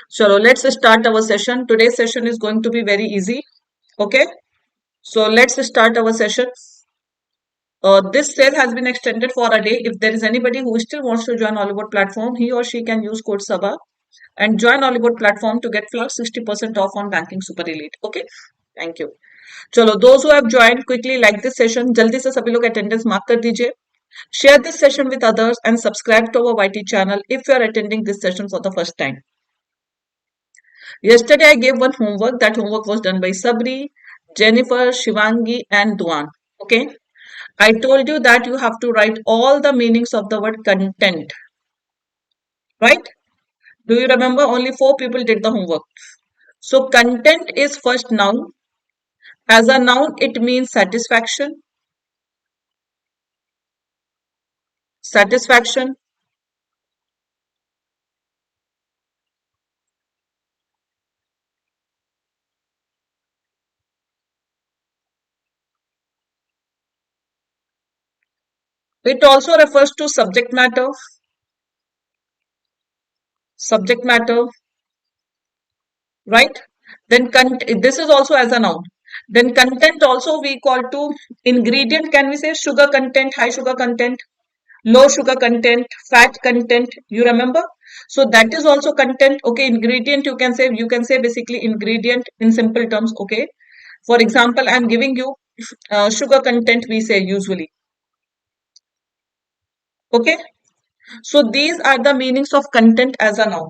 So let's start our session. Today's session is going to be very easy. Okay. So let's start our session. This sale has been extended for a day. If there is anybody who still wants to join Oliveboard platform, he or she can use code Saba and join Oliveboard platform to get flat 60% off on banking super elite. Okay. Thank you. चलो those who have joined quickly like this session जल्दी से सभी लोग attendance mark कर दीजिए. Share this session with others and subscribe to our YT channel if you are attending this session for the first time. Yesterday I gave one homework. That homework was done by Sabri, Jennifer, Shivangi and Duan. Okay. I told you that you have to write all the meanings of the word content. Right? Do you remember? Only 4 people did the homework. So content is first noun. As a noun, it means satisfaction. Satisfaction. It also refers to subject matter. Subject matter. Right? Then this is also as a noun. Then content also we call to ingredient. Can we say sugar content, high sugar content, low sugar content, fat content? You remember? So that is also content. Okay, ingredient you can say basically ingredient in simple terms. Okay. For example, I am giving you sugar content we say usually. Okay. So these are the meanings of content as a noun.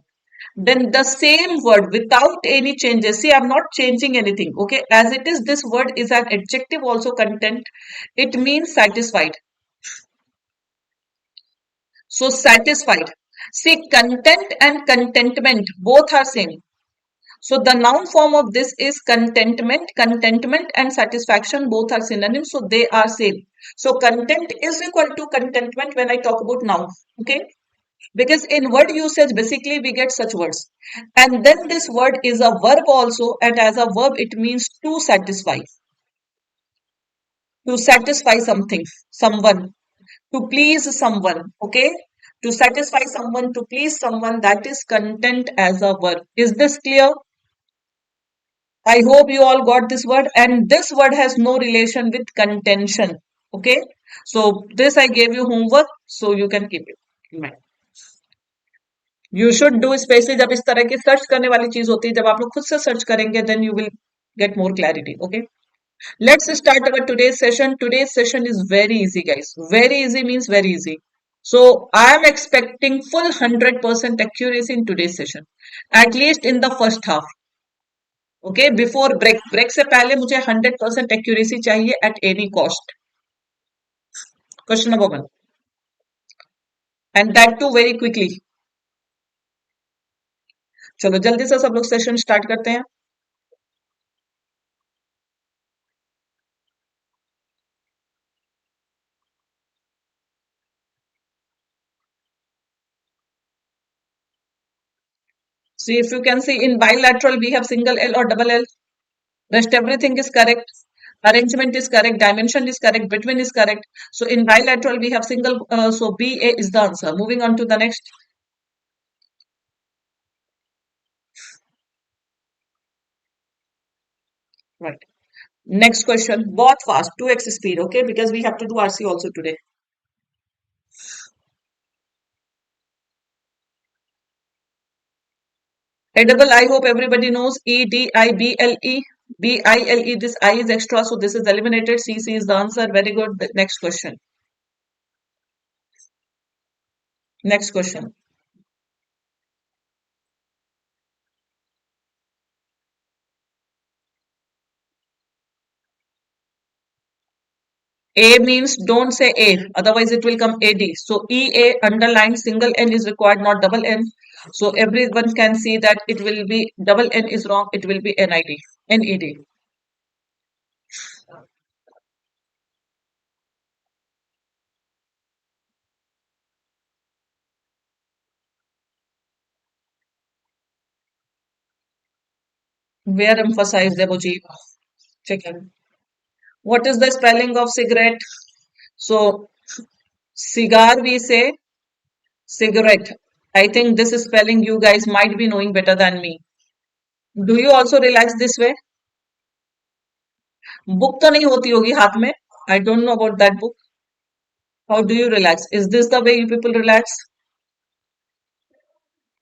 Then the same word without any changes. See, I'm not changing anything. Okay. As it is, this word is an adjective also content. It means satisfied. So satisfied. See, content and contentment both are same. So the noun form of this is contentment. Contentment and satisfaction both are synonyms. So they are same. So content is equal to contentment when I talk about noun. Okay. Because in word usage, basically we get such words. And then this word is a verb also. And as a verb, it means to satisfy. To satisfy something, someone. To please someone. Okay. To satisfy someone, to please someone, that is content as a verb. Is this clear? I hope you all got this word, and this word has no relation with contention. Okay. So this I gave you homework, so you can keep it in mind. You should do, specially जब इस तरह की search करने वाली चीज होती है, जब आप लोग खुद से सर्च करेंगे, then you will get more clarity. Okay. Let's start our today's session. Today's session is very easy, guys. Very easy means very easy. So I am expecting full 100% accuracy in today's session, at least in the first half. Okay, before break से पहले मुझे 100% accuracy चाहिए at any cost. Question number 1, and that too very quickly. चलो जल्दी से सब लोग session start करते हैं. See, if you can see, in bilateral we have single L or double L. Rest everything is correct. Arrangement is correct. Dimension is correct. Between is correct. So in bilateral we have single. So BA is the answer. Moving on to the next. Right. Next question. बहुत fast. 2x speed. Okay, because we have to do RC also today. Edible, I hope everybody knows. E-D-I-B-L-E. B-I-L-E. This I is extra, so this is eliminated. C-C is the answer. Very good. The next question. Next question. A means don't say A, otherwise it will come AD. So EA underline single N is required, not double N. So everyone can see that it will be double N is wrong. It will be NID, NED. Where emphasize Deboji? Check in. What is the spelling of cigarette? So cigar we say cigarette. I think this is spelling you guys might be knowing better than me. Do you also relax this way? Book तो नहीं होती होगी हाथ में. I don't know about that book. How do you relax? Is this the way you people relax?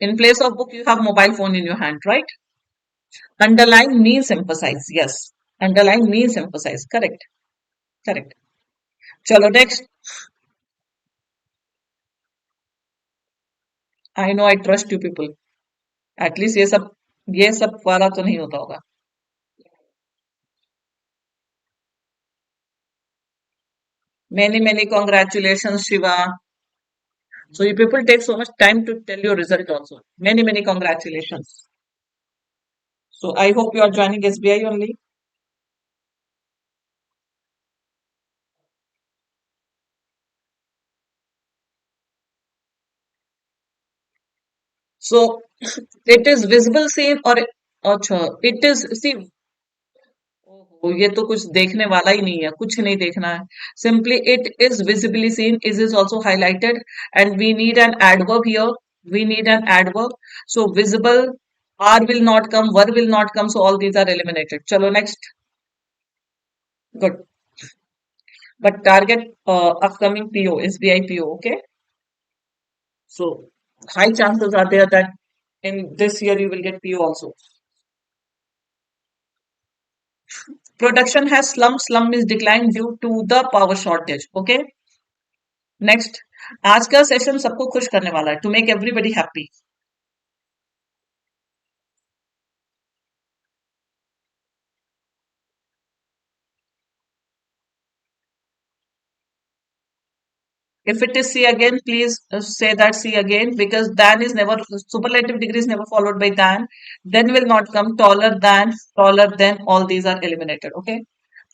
In place of book, you have mobile phone in your hand, right? Underline means emphasize. Yes. Underline means emphasize. Correct. Correct. Chalo next. I know I trust you people. At least ये सब वाला तो नहीं होता होगा. Many congratulations, Shiva. So you people take so much time to tell your result also. Many congratulations. So I hope you are joining SBI only. So it is visible seen or अच्छा it is see ओहो, ये तो कुछ देखने वाला ही नहीं है कुछ नहीं देखना है simply it is visibly seen is also highlighted and we need an adverb here we need an adverb so visible are will not come were will not come so all these are eliminated chalo next good but target upcoming PO SBI PO okay so high chances are there that in this year you will get PO also. Production has slump is decline due to the power shortage. Okay. Next. आज का session सबको खुश करने वाला है to make everybody happy. If it is C again, please say that C again because than is never superlative degree is never followed by than. Then will not come taller than. All these are eliminated. Okay.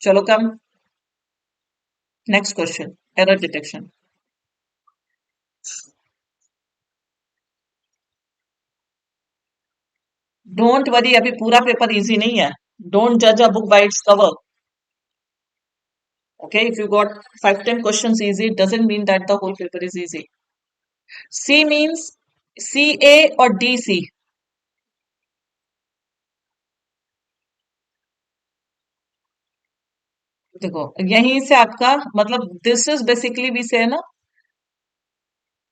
Chalo come. Next question. Error detection. Don't worry. अभी पूरा paper easy नहीं है. Don't judge a book by its cover. Okay, if you got 5-10 questions easy, it doesn't mean that the whole paper is easy. C means CA or DC. देखो यहीं से आपका मतलब this is basically we say ना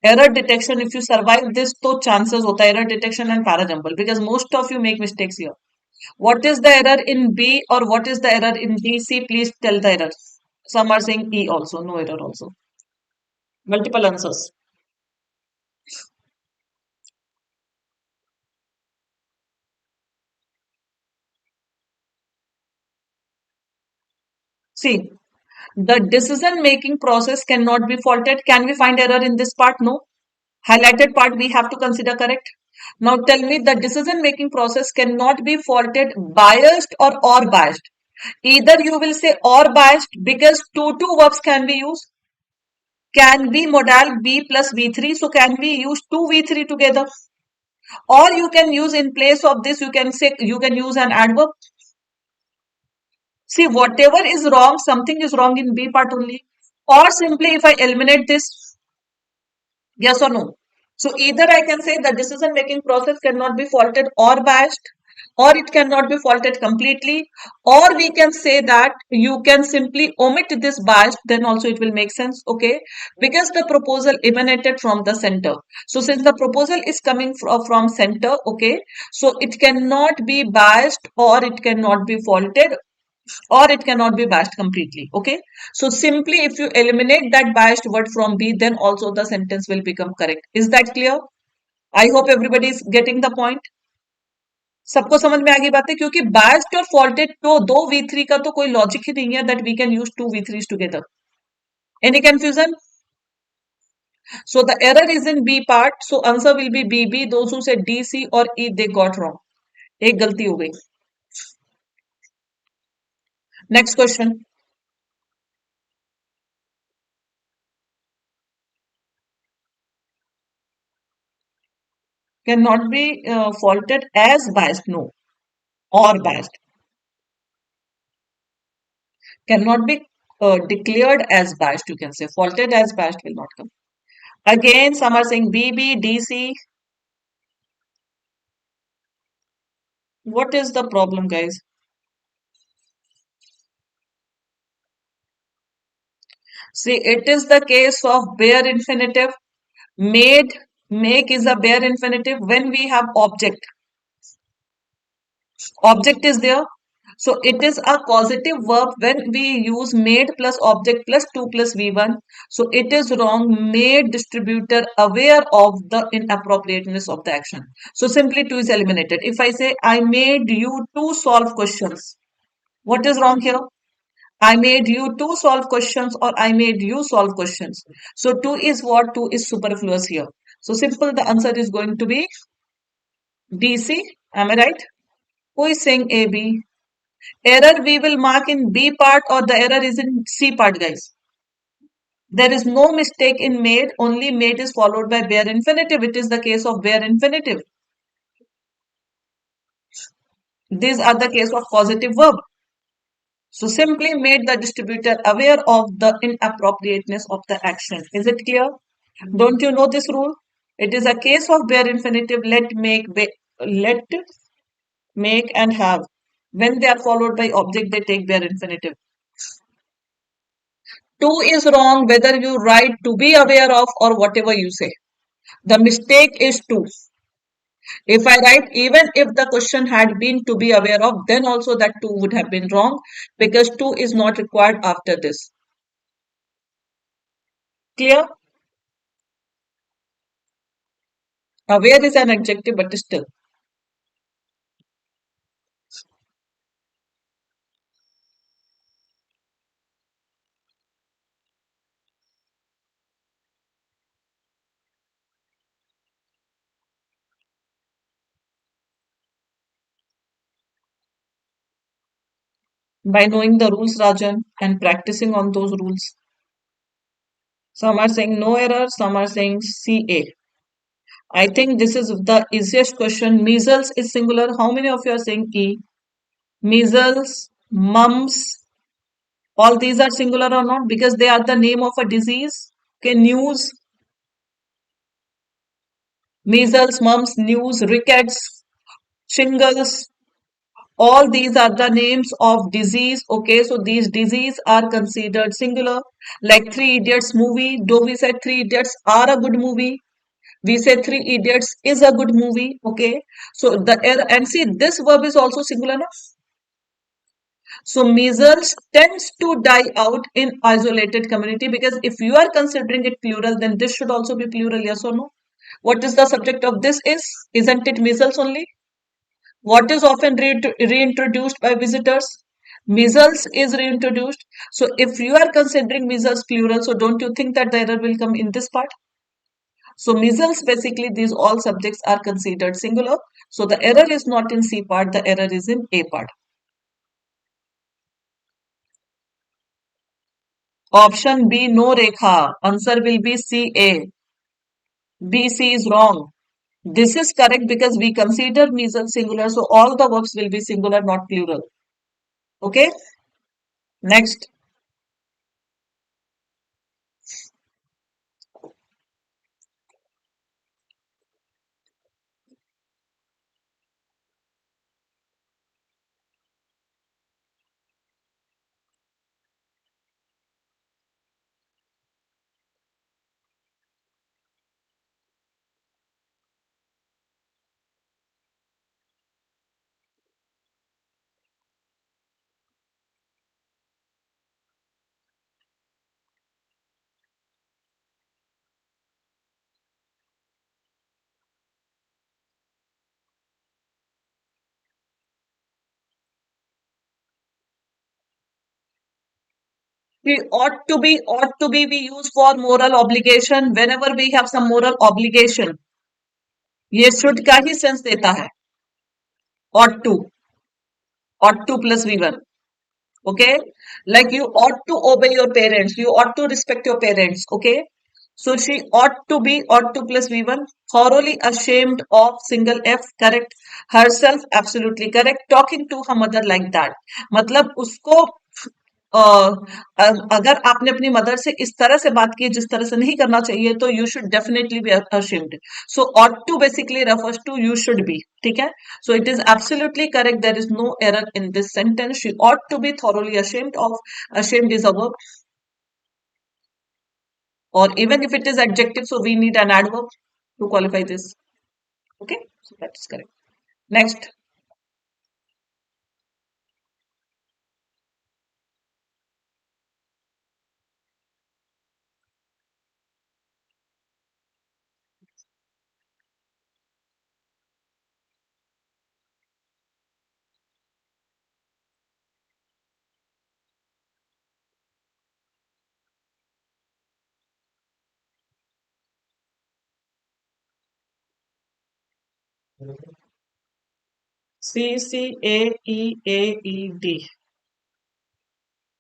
error detection if you survive this तो chances होता है error detection and parajumble because most of you make mistakes here. What is the error in B or what is the error in DC? Please tell the error. Some are saying E also, no error also. Multiple answers. See, the decision making process cannot be faulted. Can we find error in this part? No. Highlighted part we have to consider correct. Now tell me the decision making process cannot be faulted biased or biased. Either you will say or biased because two verbs can be used. Can be modal B plus V3. So can we use two V3 together? Or you can use in place of this, you can say you can use an adverb. See, whatever is wrong, something is wrong in B part only. Or simply if I eliminate this, yes or no? So either I can say the decision making process cannot be faulted or biased, or it cannot be faulted completely, or we can say that you can simply omit this biased, then also it will make sense, okay? Because the proposal emanated from the center. So since the proposal is coming from center, okay, so it cannot be biased or it cannot be faulted or it cannot be biased completely. Okay. So simply if you eliminate that biased word from B, then also the sentence will become correct. Is that clear? I hope everybody is getting the point. सबको समझ में आ गई बात है क्योंकि biased और faulted तो दो V3 का तो कोई लॉजिक ही नहीं है that we can use two V3s together. Any confusion? So the error is in B part. So answer will be BB. Those who said DC or E they got wrong. एक गलती हो गई. Next question. Cannot be faulted as biased. No. Or biased. Cannot be declared as biased, you can say. Faulted as biased will not come. Again, some are saying BB, DC. What is the problem, guys? See, it is the case of bare infinitive. Made, make is a bare infinitive when we have object. Object is there. So it is a causative verb when we use made plus object plus 2 plus V1. So it is wrong. Made distributor aware of the inappropriateness of the action. So simply 2 is eliminated. If I say I made you to solve questions, what is wrong here? I made you to solve questions or I made you solve questions. So 2 is what? 2 is superfluous here. So simple, the answer is going to be DC. Am I right? Who is saying AB? Error we will mark in B part or the error is in C part, guys. There is no mistake in made, only made is followed by bare infinitive. It is the case of bare infinitive. These are the case of causative verb. So simply made the distributor aware of the inappropriateness of the action. Is it clear? Don't you know this rule? It is a case of bare infinitive, let, make and have. When they are followed by object, they take bare infinitive. 2 is wrong whether you write to be aware of or whatever you say. The mistake is 2. If I write even if the question had been to be aware of, then also that 2 would have been wrong because 2 is not required after this. Clear? Aware is an adjective, but still. By knowing the rules, Rajan, and practicing on those rules. Some are saying no error, some are saying CA. I think this is the easiest question. Measles is singular. How many of you are saying E? Measles, mumps, all these are singular or not? Because they are the name of a disease. Okay, news, measles, mumps, news, rickets, shingles, all these are the names of disease. Okay, so these disease are considered singular. Like Three Idiots movie, though we said Three Idiots are a good movie, we say Three Idiots is a good movie. Okay, so the error, and see this verb is also singular. No? So measles tends to die out in isolated community because if you are considering it plural, then this should also be plural. Yes or no? What is the subject of this is? Isn't it measles only? What is often reintroduced by visitors? Measles is reintroduced. So if you are considering measles plural, so don't you think that the error will come in this part? So measles, basically these all subjects are considered singular. So the error is not in C part, the error is in A part. Option B, no Rekha. Answer will be C, A. B, C is wrong. This is correct because we consider measles singular, so all the verbs will be singular, not plural. Okay? Next. Ought to be we use for moral obligation whenever we have some moral obligation. ये should का ही sense देता है. Ought to plus V1. Okay, like you ought to obey your parents, you ought to respect your parents. Okay, so she ought to plus V1, thoroughly ashamed of single F, correct, herself, absolutely correct, talking to her mother like that, मतलब उसको अगर आपने अपनी mother से इस तरह से बात की जिस तरह से नहीं करना चाहिए तो you should definitely be ashamed. So ought to basically refers to you should be. ठीक है. So it is absolutely correct. There is no error in this sentence. She ought to be thoroughly ashamed of. Ashamed is a verb, or even if it is adjective, so we need an adverb to qualify this. Okay, so that is correct. Next. CCAEAED.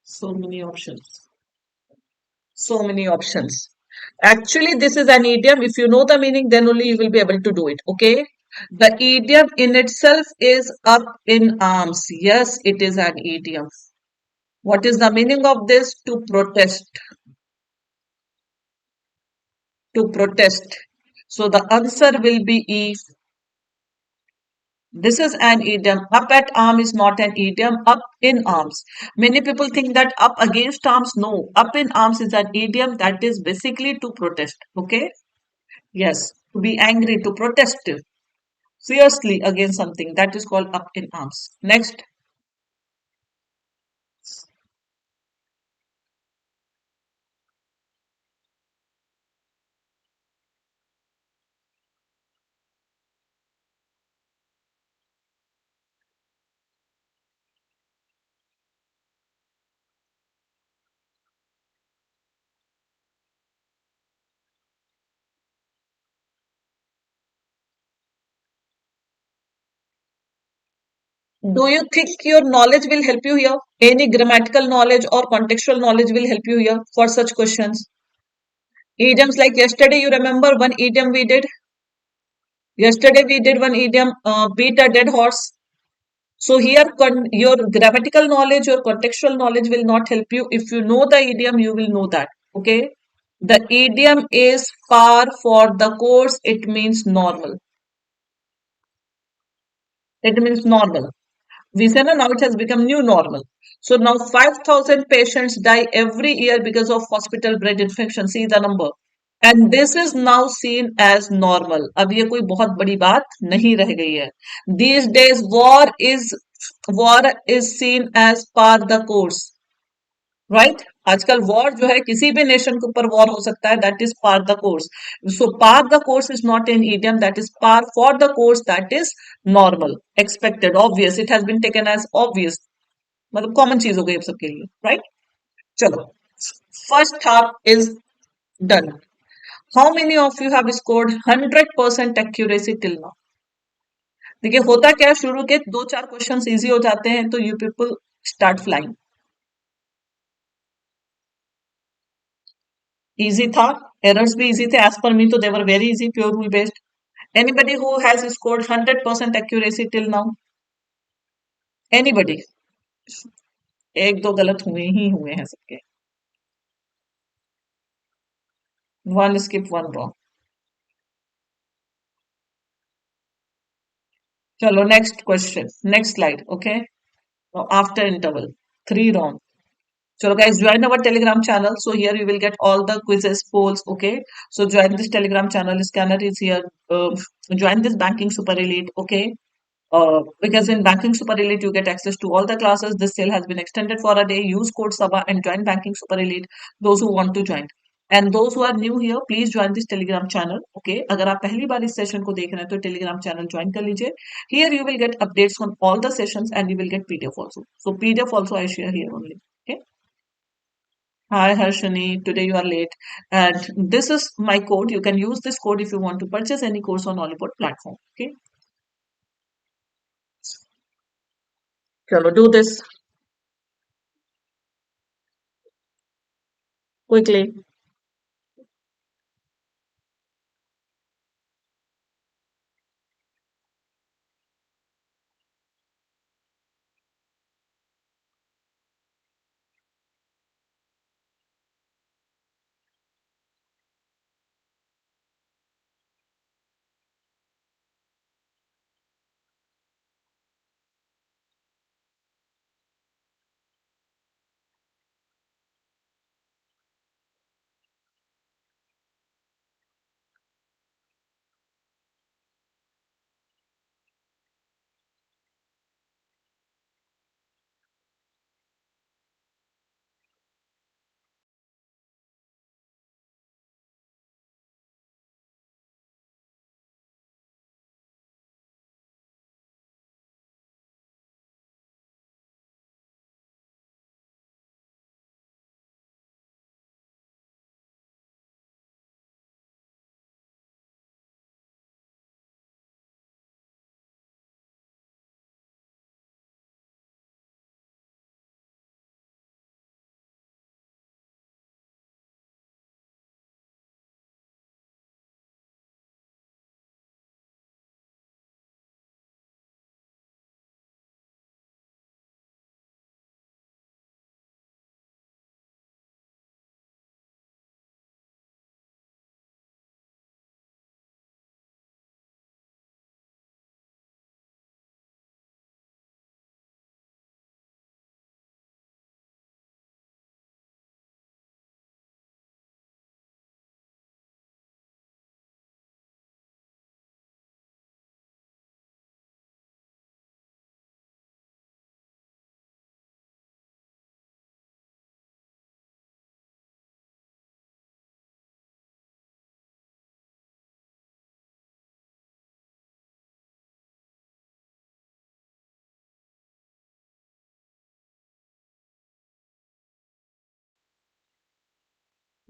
So many options. So many options. Actually, this is an idiom. If you know the meaning, then only you will be able to do it. Okay. The idiom in itself is up in arms. Yes, it is an idiom. What is the meaning of this? To protest. To protest. So the answer will be E. This is an idiom. Up at arm is not an idiom. Up in arms. Many people think that up against arms. No. Up in arms is an idiom that is basically to protest. Okay. Yes. To be angry, to protest fiercely against something. That is called up in arms. Next. Do you think your knowledge will help you here? Any grammatical knowledge or contextual knowledge will help you here for such questions? Idioms like yesterday, you remember one idiom we did? Yesterday we did one idiom, beat a dead horse. So here your grammatical knowledge, your contextual knowledge will not help you. If you know the idiom, you will know that. Okay. The idiom is par for the course. It means normal. It means normal. We say now it has become new normal. So now 5,000 patients die every year because of hospital bred infection. See the number. And this is now seen as normal. अब ये कोई बहुत बड़ी बात नहीं रह गई है. These days war is seen as par the course. Right. आजकल वॉर जो है किसी भी नेशन के ऊपर वॉर हो सकता है. That is par the course. So par the course is not an idiom. That is par for the course. That is normal, expected, obvious. It has been taken as obvious. मतलब common चीज हो गई अब सबके लिए. Right. चलो, first half is done. How many of you have scored 100% accuracy till now? देखिए होता क्या है, शुरू के दो चार क्वेश्चन इजी हो जाते हैं तो you people start flying. Easy था. एरर्स भी इजी थे. एज पर मी तो they were very easy, pure rule based. Anybody who has scored 100% accuracy till now? Anybody? एक दो गलत हुए ही हुए हैं सबके. One skip, one wrong. चलो next question, next slide. Okay. After interval, three wrong. So guys, join our Telegram channel. So here you will get all the quizzes, polls. Okay. So join this Telegram channel. Scanner is here. Join this Banking Super Elite. Okay. Because in Banking Super Elite you get access to all the classes. This sale has been extended for a day. Use code Saba and join Banking Super Elite. Those who want to join. And those who are new here, please join this Telegram channel. Okay. अगर आप पहली बार इस session को देख रहे हैं तो Telegram channel join कर लीजिए. Here you will get updates on all the sessions and you will get PDF also. So PDF also I share here only. Okay. Hi Harshani, today you are late. And this is my code. You can use this code if you want to purchase any course on Oliveboard platform. Okay. Chalo, do this quickly.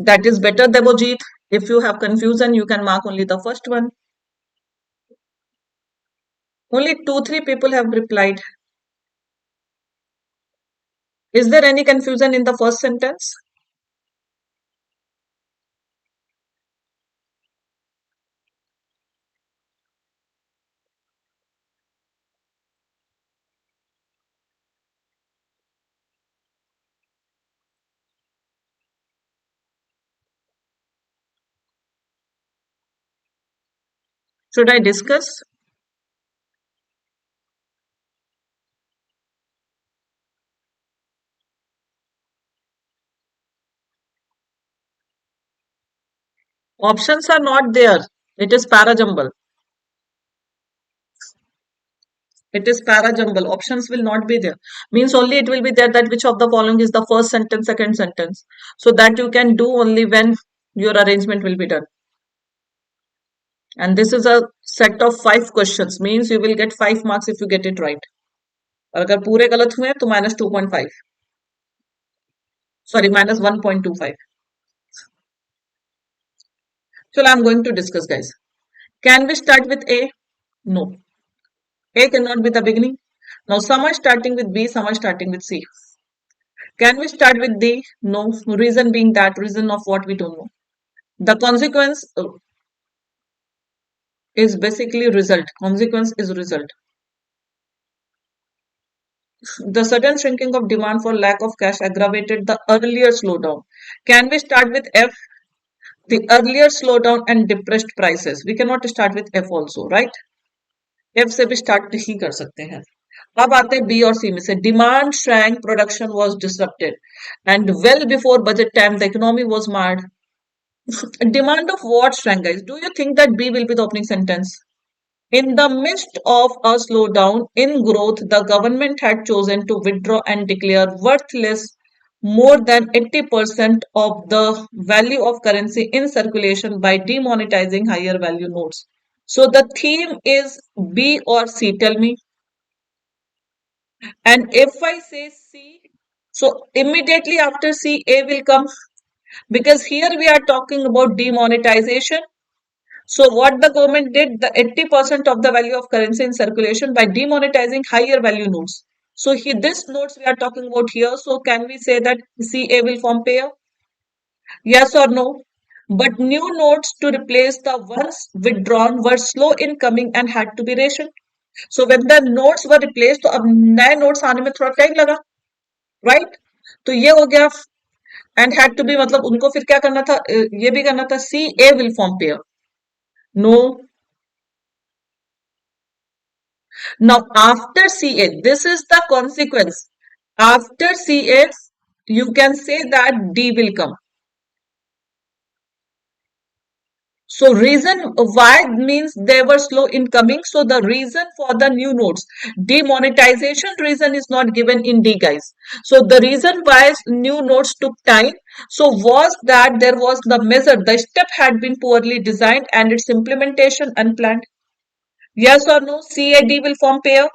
That is better, Debojit. If you have confusion, you can mark only the first one. Only 2-3 people have replied. Is there any confusion in the first sentence? Should I discuss? Options are not there. It is parajumble. It is parajumble. Options will not be there. Means only it will be there that which of the following is the first sentence, second sentence. So that you can do only when your arrangement will be done. And this is a set of 5 questions. Means you will get 5 marks if you get it right. और अगर पूरे गलत हुए तो -2.5. Sorry, -1.25. So I'm going to discuss, guys. Can we start with A? No. A cannot be the beginning. Now some are starting with B, some are starting with C. Can we start with D? No. Reason being that reason of what we don't know. The consequence is basically result. Consequence is result. The sudden shrinking of demand for lack of cash aggravated the earlier slowdown. Can we start with F? The earlier slowdown and depressed prices. We cannot start with F also, right? F से भी start ही कर सकते हैं. अब आते हैं B और सी में से. Demand shrank, production was disrupted, and well before budget time, the economy was marred. Demand of what shrank, guys? Do you think that B will be the opening sentence? In the midst of a slowdown in growth, the government had chosen to withdraw and declare worthless more than 80% of the value of currency in circulation by demonetizing higher value notes. So the theme is B or C, tell me. And if I say C, so immediately after C, A will come, because here we are talking about demonetization. So what the government did, the 80% of the value of currency in circulation by demonetizing higher value notes. So here, this notes we are talking about here. So can we say that CA will form pair? Yes or no? But new notes to replace the ones withdrawn were slow in coming and had to be rationed. So when the notes were replaced, तो अब नए notes आने में थोड़ा time लगा, right? तो ये हो गया. And had to be मतलब उनको फिर क्या करना था, ये भी करना था. CA will form pair. No. Now after CA, this is the consequence. After CA, you can say that D will come. So reason why means they were slow in coming. So the reason for the new notes, demonetization reason is not given in D, guys. So the reason why new notes took time, so was that there was the measure, the step had been poorly designed and its implementation unplanned. Yes or no? CAD will form pair.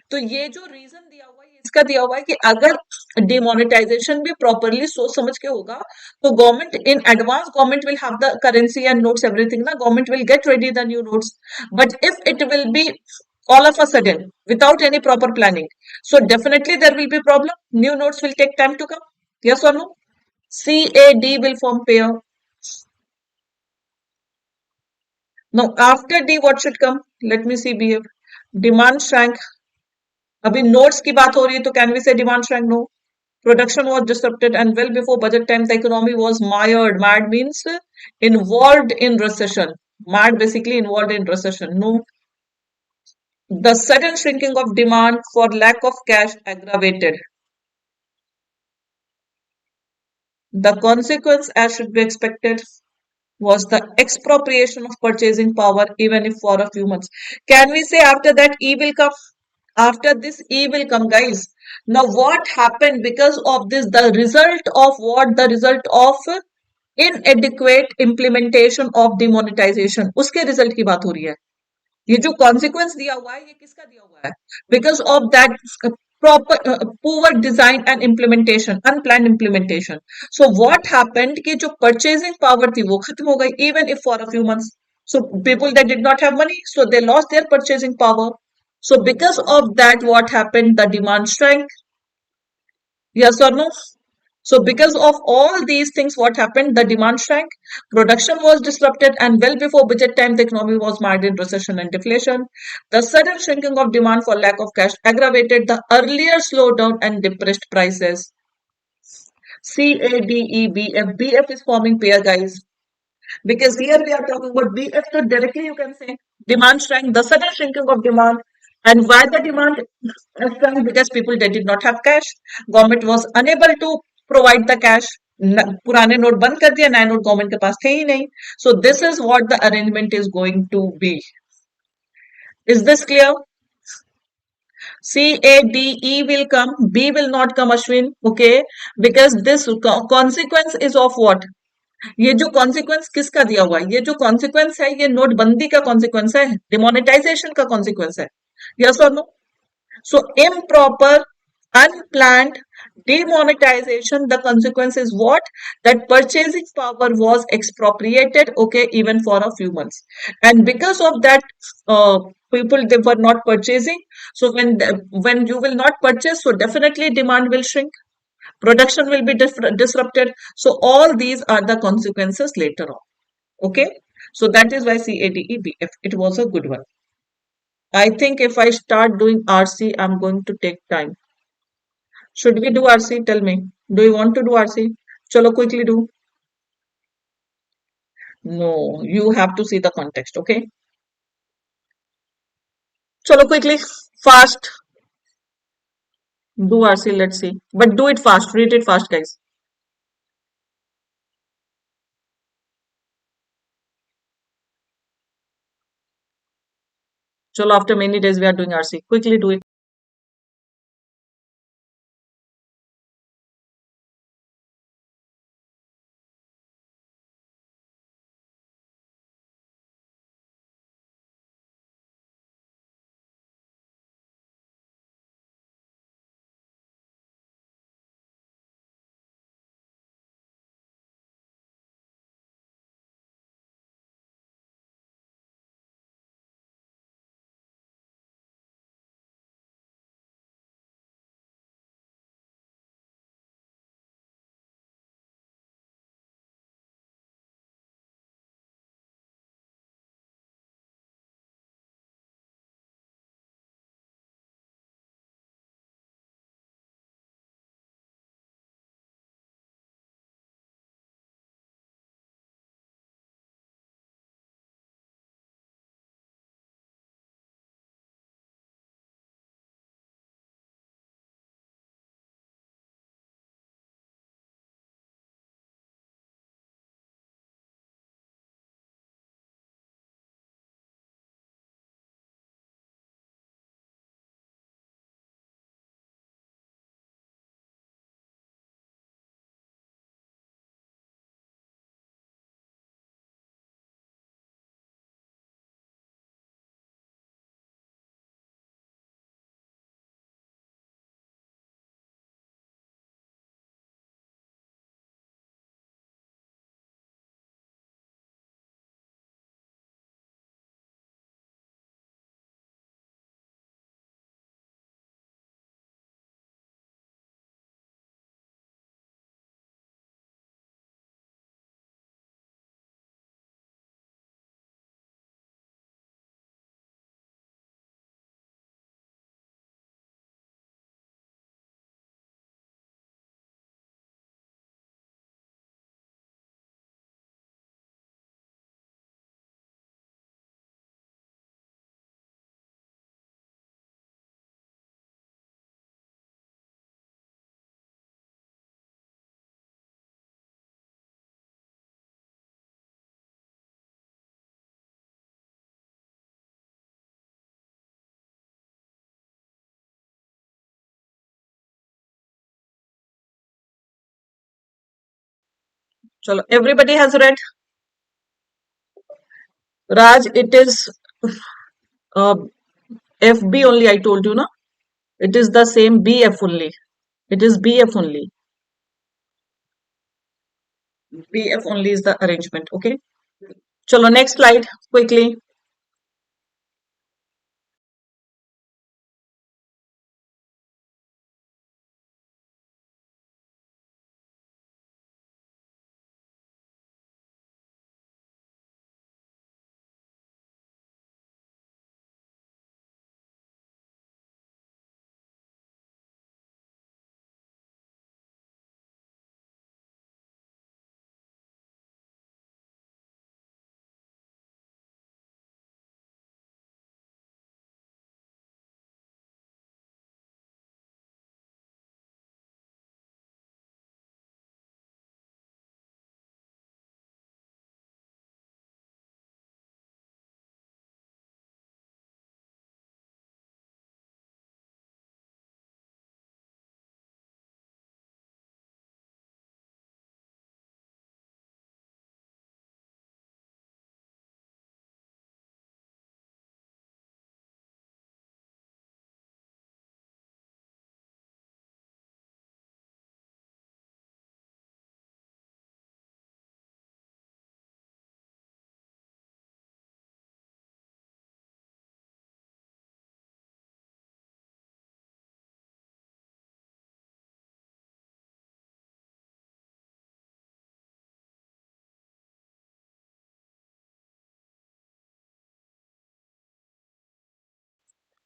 तो ये जो reason दिया हुआ है इसका दिया हुआ है कि अगर डिमोनेटाइजेशन भी प्रॉपरली सोच समझ के होगा तो government in advance government will have the currency and notes everything ना government will get ready the new notes but if it will be all of a sudden without any proper planning, so definitely there will be problem. New notes will take time to come. Yes or no? CAD will form pair. Now after D what should come? Let me see. Behave. Demand shrank. अभी notes की बात हो रही है तो can we say demand shrank? No. Production was disrupted and well before budget time the economy was mired. Mired means involved in recession. Mired basically involved in recession. No. The sudden shrinking of demand for lack of cash aggravated. The consequence, as should be expected, was the expropriation of purchasing power even if for a few months. Can we say after that E will come? After this E will come, guys. Now what happened because of this? The result of what? The result of inadequate implementation of demonetization. उसके result की बात हो रही है. ये जो consequence दिया हुआ है ये किसका दिया हुआ है? Because of that poor design and implementation, unplanned implementation. So what happened कि जो purchasing power थी वो खत्म हो गई, even if for a few months. So people that did not have money, so they lost their purchasing power. So because of that, what happened? The demand shrank. Yes or no? So because of all these things, what happened? The demand shrank, production was disrupted, and well before budget time, the economy was mired in recession and deflation. The sudden shrinking of demand for lack of cash aggravated the earlier slowdown and depressed prices. CADEBF. BF is forming pair, guys. Because here we are talking about BF, so directly you can say demand shrank, the sudden shrinking of demand. And why the demand shrank? Because people they did not have cash. Government was unable to provide the cash. पुराने note बंद कर दिया, नए note government के पास थे ही नहीं. So this is what the arrangement is going to be. Is this clear? CADE will come, B will not come, Ashwin. Okay, because this consequence is of what? ये जो consequence किसका दिया हुआ है? ये जो कॉन्सिक्वेंस है ये नोटबंदी का कॉन्सिक्वेंस है, डिमोनेटाइजेशन का कॉन्सिक्वेंस है. यस और no? So improper, unplanned demonetization, the consequence is what? That purchasing power was expropriated, okay, even for a few months. And because of that, people they were not purchasing. So when you will not purchase, so definitely demand will shrink. Production will be disrupted. So all these are the consequences later on. Okay. So that is why CADEBF. It was a good one. I think if I start doing RC, I'm going to take time. Should we do RC? Tell me. Do you want to do RC? Chalo, quickly do. No, you have to see the context. Okay. Chalo, quickly. Fast. Do RC. Let's see. But do it fast. Read it fast, guys. Chalo, after many days, we are doing RC. Quickly do it. Chalo, everybody has read. Raj, it is uh, FB only, I told you, na? It is the same BF only. It is BF only. BF only is the arrangement. Okay. Chalo, next slide quickly.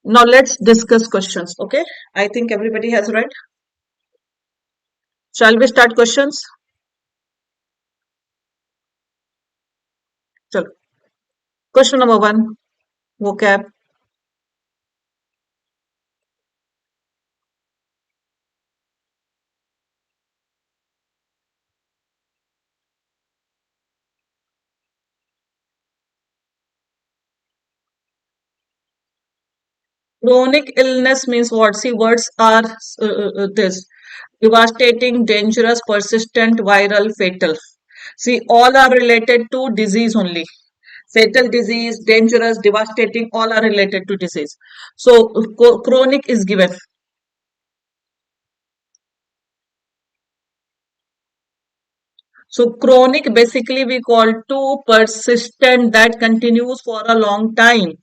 Now let's discuss questions. Okay. I think everybody has read. Shall we start questions? Chalo. Question number one. Vocab. Chronic illness means what? See, words are this devastating, dangerous, persistent, viral, fatal. See, all are related to disease only. Fatal disease, dangerous, devastating, all are related to disease. So, chronic is given. So, chronic basically we call to persistent that continues for a long time.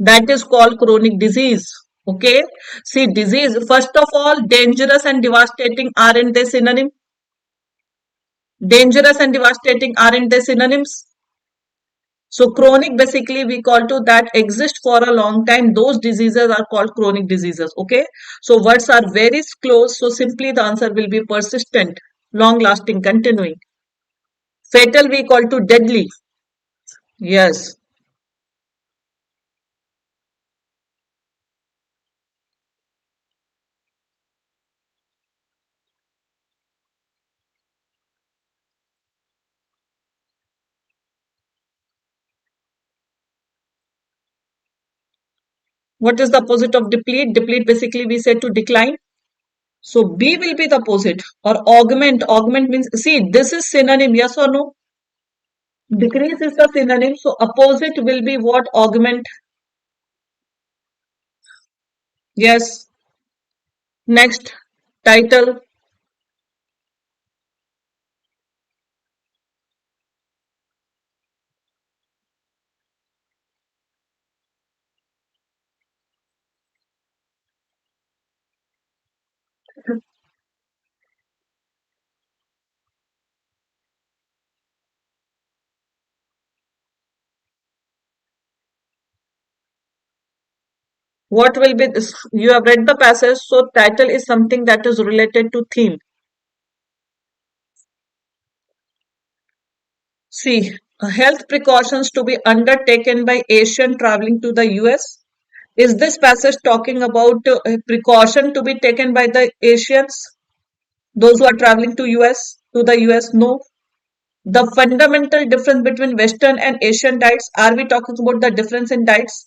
That is called chronic disease. Okay. See, disease, first of all, dangerous and devastating, aren't they synonym? Dangerous and devastating, aren't they synonyms? So chronic basically we call to that exist for a long time. Those diseases are called chronic diseases. Okay. So words are very close. So simply the answer will be persistent, long lasting, continuing. Fatal we call to deadly. Yes. What is the opposite of deplete? Deplete basically we said to decline. So B will be the opposite or augment. Augment means, see, this is synonym, yes or no? Decrease is the synonym. So opposite will be what? Augment. Yes. Next, title. What will be this? You have read the passage, so title is something that is related to theme. See, health precautions to be undertaken by Asian traveling to the US. Is this passage talking about precaution to be taken by the Asians? Those who are traveling to US, to the US? No. The fundamental difference between Western and Asian diets. Are we talking about the difference in diets?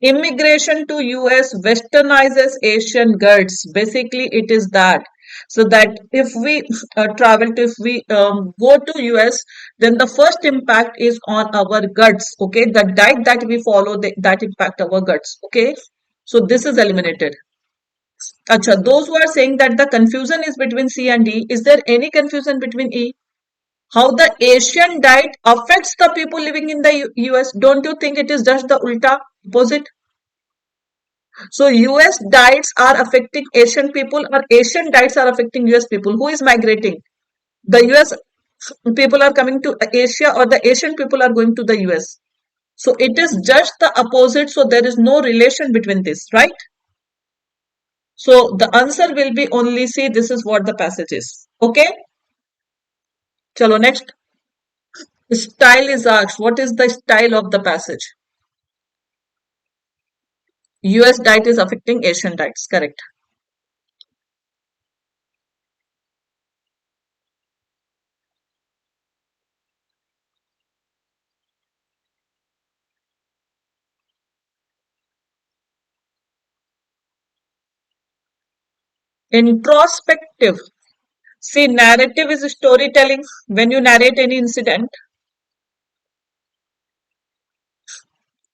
Immigration to US westernizes Asian goods. Basically, it is that. So that if we if we go to US, then the first impact is on our guts. Okay, the diet that we follow that impact our guts. Okay, So this is eliminated. Acha, those who are saying that the confusion is between C and E, is there any confusion between E? How the Asian diet affects the people living in the US? Don't you think it is just the ulta opposite? So US diets are affecting Asian people, or Asian diets are affecting US people? Who is migrating? The US people are coming to Asia, or the Asian people are going to the US? So it is just the opposite. So there is no relation between this, right? So the answer will be only C. This is what the passage is. Okay. Chalo next. Style is asked. What is the style of the passage? US diet is affecting Asian diets. Correct. Introspective. See, narrative is storytelling. When you narrate any incident,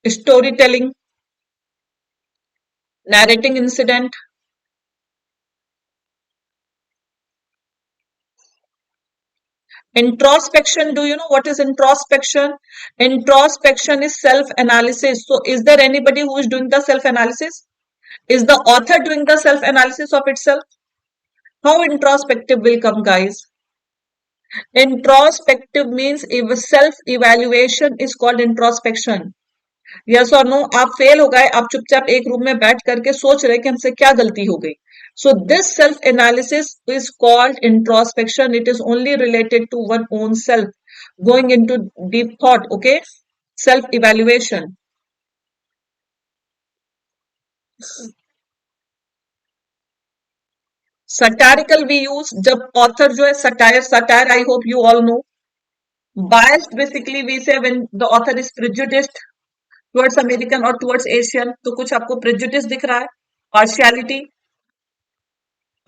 storytelling, narrating incident. Introspection. Do you know what is introspection? Introspection is self-analysis. So is there anybody who is doing the self-analysis? Is the author doing the self-analysis of itself? How introspective will come, guys? Introspective means if self-evaluation is called introspection. Yes और no, आप fail हो गए, आप चुपचाप एक room में बैठ करके सोच रहे कि हमसे क्या गलती हो गई. So this self analysis is called introspection. It is only related to one own self, going into deep thought. Okay, self evaluation. Satirical we use जब author जो है satire I hope you all know. Biased basically we say when the author is prejudiced towards American or towards Asian. तो कुछ आपको prejudice दिख रहा है. Partiality.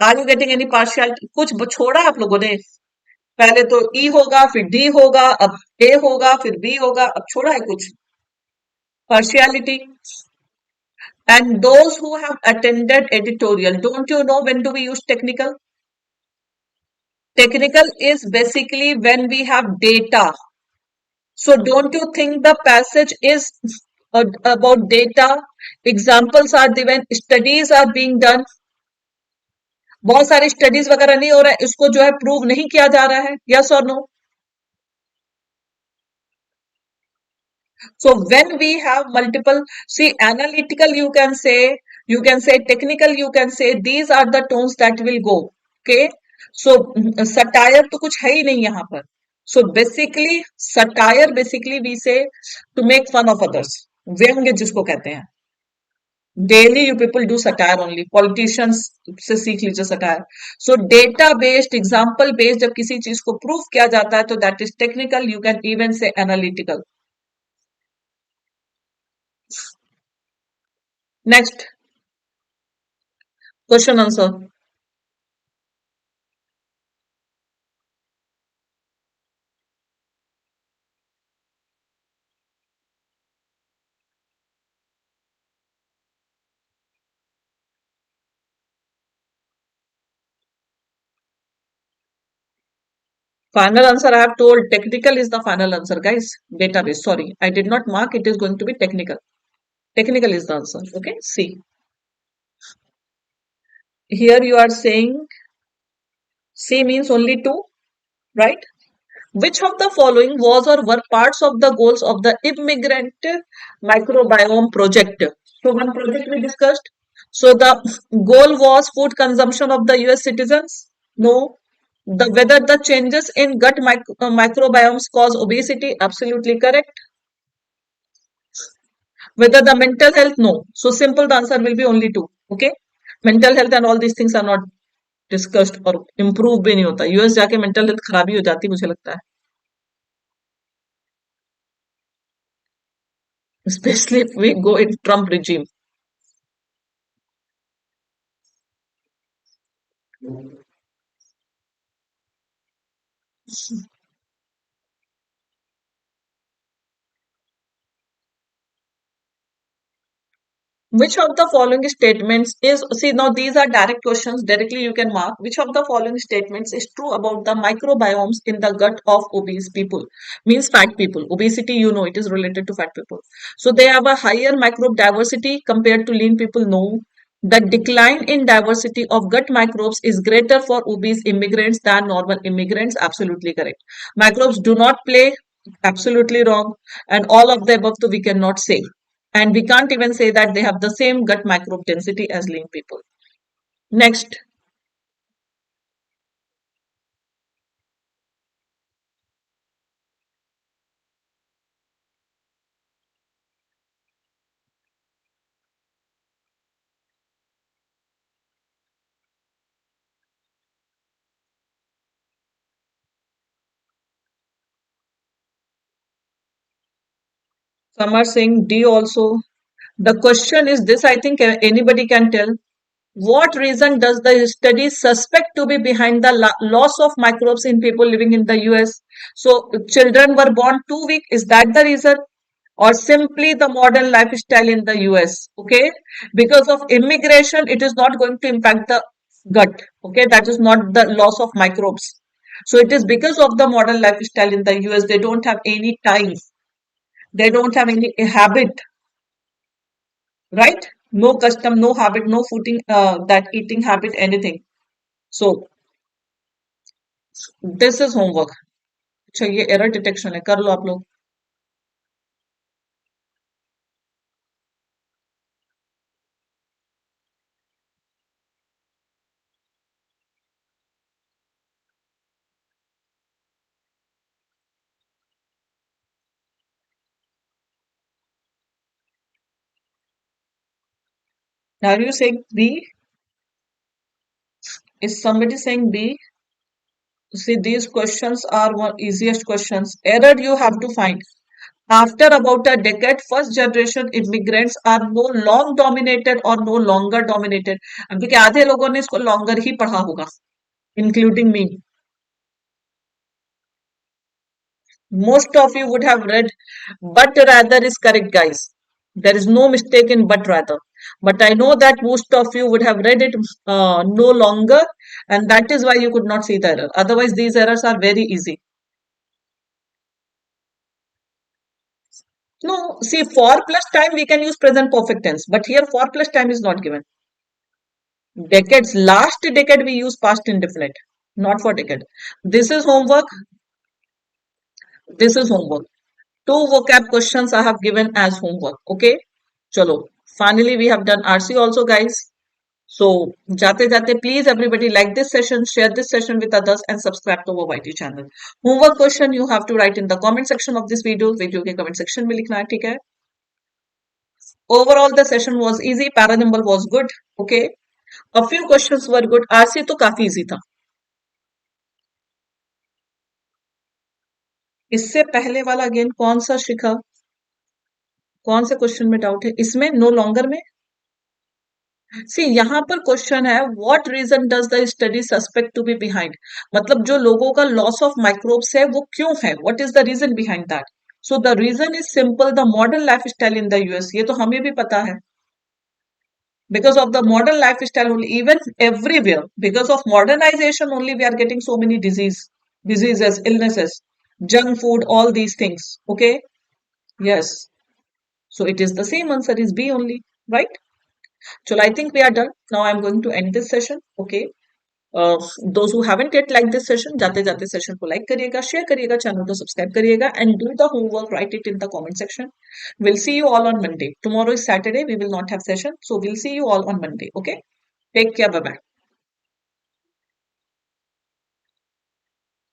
Are you getting any partiality? कुछ छोड़ा आप लोगों ने? पहले तो ई होगा, फिर डी होगा, अब ए होगा, फिर बी होगा, अब छोड़ा है कुछ? Partiality. And those who have attended editorial, don't you know when do we use technical? Technical is basically when we have data. So don't you think the passage is about data? Examples are given, studies are being done. बहुत सारे studies वगैरह नहीं हो रहा है, इसको जो है प्रूव नहीं किया जा रहा है. यस और no? So when we have multiple, see, analytical you can say technical, you can say, these are the tones that will go. Okay. So satire तो कुछ है ही नहीं यहाँ पर. So basically satire basically we say to make fun of others. व्यंग्य जिसको कहते हैं. Daily you people do satire only. Politicians से सीख लीजिए satire. So data based, example based जब किसी चीज को prove किया जाता है तो that is technical. You can even say analytical. Next question answer. Final answer I have told technical is the final answer, guys. Database. Sorry, I did not mark. It is going to be technical. Technical is the answer. Okay. See, here you are saying C means only two, right? Which of the following was or were parts of the goals of the immigrant microbiome project? So one project we discussed. So the goal was food consumption of the US citizens. No. Whether the changes in gut microbiomes cause obesity, absolutely correct. Whether the mental health, no. So simple, the answer will be only two. Okay. Mental health and all these things are not discussed और improve भी नहीं होता. US जाके mental health खराबी हो जाती मुझे लगता है. Especially if we go in Trump regime. Which of the following statements is, see now these are direct questions, directly you can mark. Which of the following statements is true about the microbiomes in the gut of obese people? Means fat people. Obesity, you know, it is related to fat people. So they have a higher microbe diversity compared to lean people? No. The decline in diversity of gut microbes is greater for obese immigrants than normal immigrants. Absolutely correct. Microbes do not play. Absolutely wrong. And all of the above, so we cannot say. And we can't even say that they have the same gut microbe density as lean people. Next, some are saying D also. The question is this, I think anybody can tell. What reason does the study suspect to be behind the loss of microbes in people living in the US? So, children were born too weak. Is that the reason? Or simply the modern lifestyle in the US? Okay. Because of immigration, it is not going to impact the gut. Okay. That is not the loss of microbes. So, it is because of the modern lifestyle in the US. They don't have any time. They don't have any habit, right? No custom, no habit, no footing, that eating habit, anything. So this is homework. अच्छा ये error detection है, कर लो आप लोग. Are you saying B? Is somebody saying B? See, these questions are one easiest questions. Error you have to find. After about a decade, first generation immigrants are no long dominated or no longer dominated. क्योंकि आधे लोगों ने इसको longer ही पढ़ा होगा, including me. Most of you would have read, but rather is correct, guys. There is no mistake in but rather. But I know that most of you would have read it no longer, and that is why you could not see the error. Otherwise, these errors are very easy. No, see, for plus time we can use present perfect tense, but here for plus time is not given. Decades, last decade we use past indefinite, not for decade. This is homework. This is homework. Two vocab questions I have given as homework. Okay. Chalo. Finally, we have done RC also, guys. So, jate jate, please everybody like this session, share this session with others, and subscribe to our YT channel. Homework question you have to write in the comment section of this video. Video के comment section में लिखना है, ठीक है? Overall, the session was easy. Parajumble was good. Okay. A few questions were good. RC तो काफी easy था. इससे पहले वाला अगेन कौन सा शिखा? कौन से क्वेश्चन में डाउट है? इसमें नो लॉन्गर में? सी यहाँ पर क्वेश्चन है what reason does the study suspect to be behind, मतलब जो लोगों का लॉस ऑफ माइक्रोब्स है वो क्यों है, what is the reason behind that. So the reason is simple, the modern life style in the US. ये तो हमें भी पता है. Because of the modern lifestyle only, even everywhere, because of modernization only, we are getting so many diseases, illnesses, junk food, all these things. Okay. Yes. So it is the same answer is B only, right? So I think we are done. Now I'm going to end this session. Okay. Those who haven't yet liked this session, जाते जाते session को like करिएगा, share करिएगा, channel को subscribe करिएगा, and do the homework, write it in the comment section. We'll see you all on Monday. Tomorrow is Saturday. We will not have session, so we'll see you all on Monday. Okay. Take care. Bye bye.